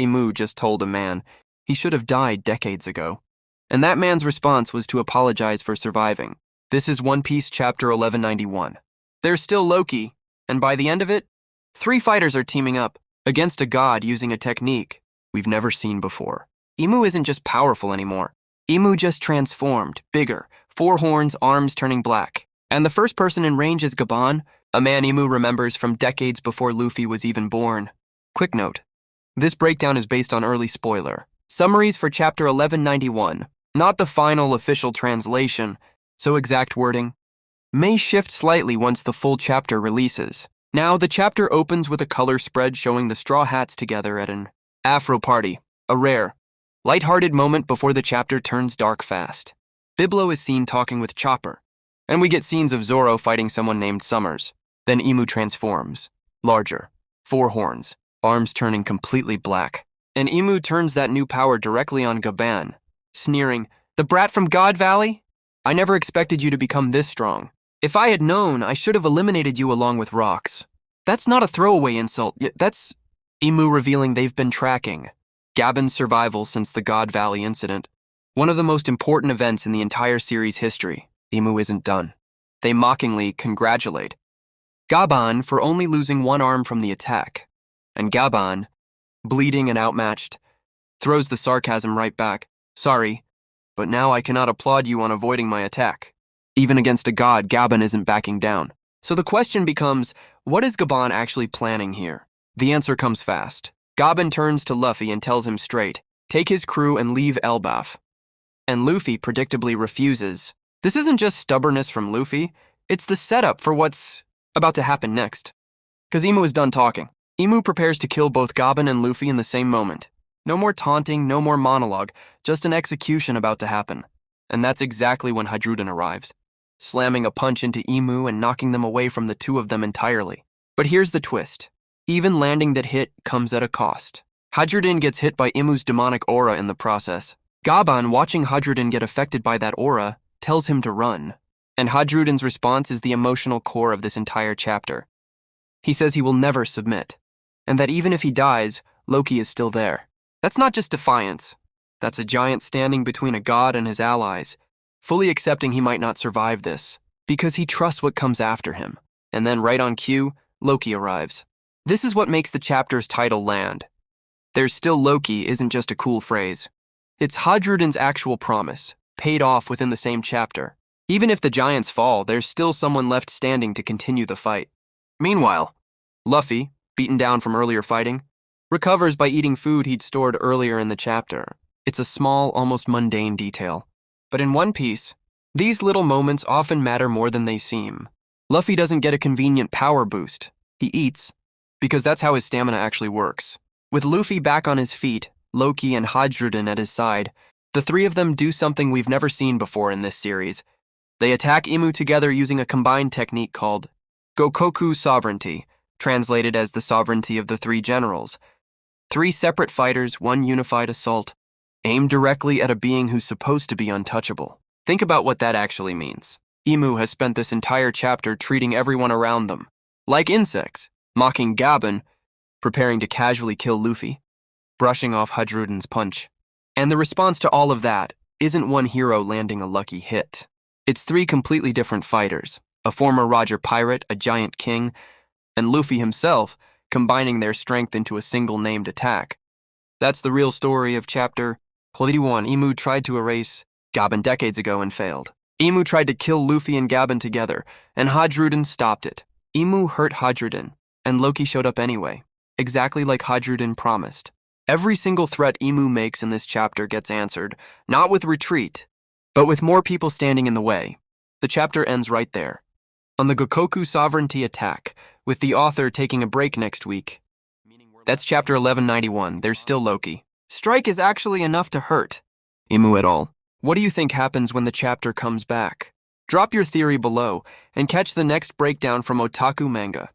Imu just told a man he should have died decades ago. And that man's response was to apologize for surviving. This is One Piece chapter 1191. There's still Loki, and by the end of it, 3 fighters are teaming up against a god using a technique we've never seen before. Imu isn't just powerful anymore. Imu just transformed, bigger, 4 horns, arms turning black. And the first person in range is Gaban, a man Imu remembers from decades before Luffy was even born. Quick note, this breakdown is based on early spoiler. Summaries for chapter 1191, not the final official translation, so exact wording may shift slightly once the full chapter releases. Now, the chapter opens with a color spread showing the Straw Hats together at an Afro party, a rare, lighthearted moment before the chapter turns dark fast. Biblo is seen talking with Chopper, and we get scenes of Zoro fighting someone named Summers. Then Imu transforms, larger, 4 horns, arms turning completely black. And Imu turns that new power directly on Gaban, sneering, "The brat from God Valley? I never expected you to become this strong. If I had known, I should have eliminated you along with rocks." That's not a throwaway insult. That's Imu revealing they've been tracking Gaban's survival since the God Valley incident. One of the most important events in the entire series' history. Imu isn't done. They mockingly congratulate Gaban for only losing 1 arm from the attack. And Gaban, bleeding and outmatched, throws the sarcasm right back. "Sorry, but now I cannot applaud you on avoiding my attack." Even against a god, Gaban isn't backing down. So the question becomes, what is Gaban actually planning here? The answer comes fast. Gaban turns to Luffy and tells him straight, take his crew and leave Elbaf. And Luffy predictably refuses. This isn't just stubbornness from Luffy, it's the setup for what's about to happen next. Because Imu is done talking. Imu prepares to kill both Gaban and Luffy in the same moment. No more taunting, no more monologue, just an execution about to happen. And that's exactly when Hajrudin arrives, slamming a punch into Imu and knocking them away from the 2 of them entirely. But here's the twist. Even landing that hit comes at a cost. Hajrudin gets hit by Imu's demonic aura in the process. Gaban, watching Hajrudin get affected by that aura, tells him to run. And Hajrudin's response is the emotional core of this entire chapter. He says he will never submit, and that even if he dies, Loki is still there. That's not just defiance. That's a giant standing between a god and his allies, fully accepting he might not survive this, because he trusts what comes after him. And then right on cue, Loki arrives. This is what makes the chapter's title land. There's still Loki isn't just a cool phrase. It's Hajrudin's actual promise, paid off within the same chapter. Even if the giants fall, there's still someone left standing to continue the fight. Meanwhile, Luffy, beaten down from earlier fighting, recovers by eating food he'd stored earlier in the chapter. It's a small, almost mundane detail. But in One Piece, these little moments often matter more than they seem. Luffy doesn't get a convenient power boost. He eats, because that's how his stamina actually works. With Luffy back on his feet, Loki and Hajrudin at his side, the 3 of them do something we've never seen before in this series. They attack Imu together using a combined technique called Gokoku Sovereignty, translated as the sovereignty of the 3 generals. 3 separate fighters, 1 unified assault, aimed directly at a being who's supposed to be untouchable. Think about what that actually means. Imu has spent this entire chapter treating everyone around them like insects, mocking Gaban, preparing to casually kill Luffy, brushing off Hajrudin's punch. And the response to all of that isn't one hero landing a lucky hit. It's 3 completely different fighters, a former Roger pirate, a giant king, and Luffy himself, combining their strength into a single named attack. That's the real story of chapter 31. Imu tried to erase Gaban decades ago and failed. Imu tried to kill Luffy and Gaban together, and Hajrudin stopped it. Imu hurt Hajrudin, and Loki showed up anyway, exactly like Hajrudin promised. Every single threat Imu makes in this chapter gets answered, not with retreat, but with more people standing in the way. The chapter ends right there, on the Gokoku Sovereignty attack, with the author taking a break next week. That's chapter 1191, There's Still Loki. Strike is actually enough to hurt Imu at all. What do you think happens when the chapter comes back? Drop your theory below, and catch the next breakdown from Otaku Manga.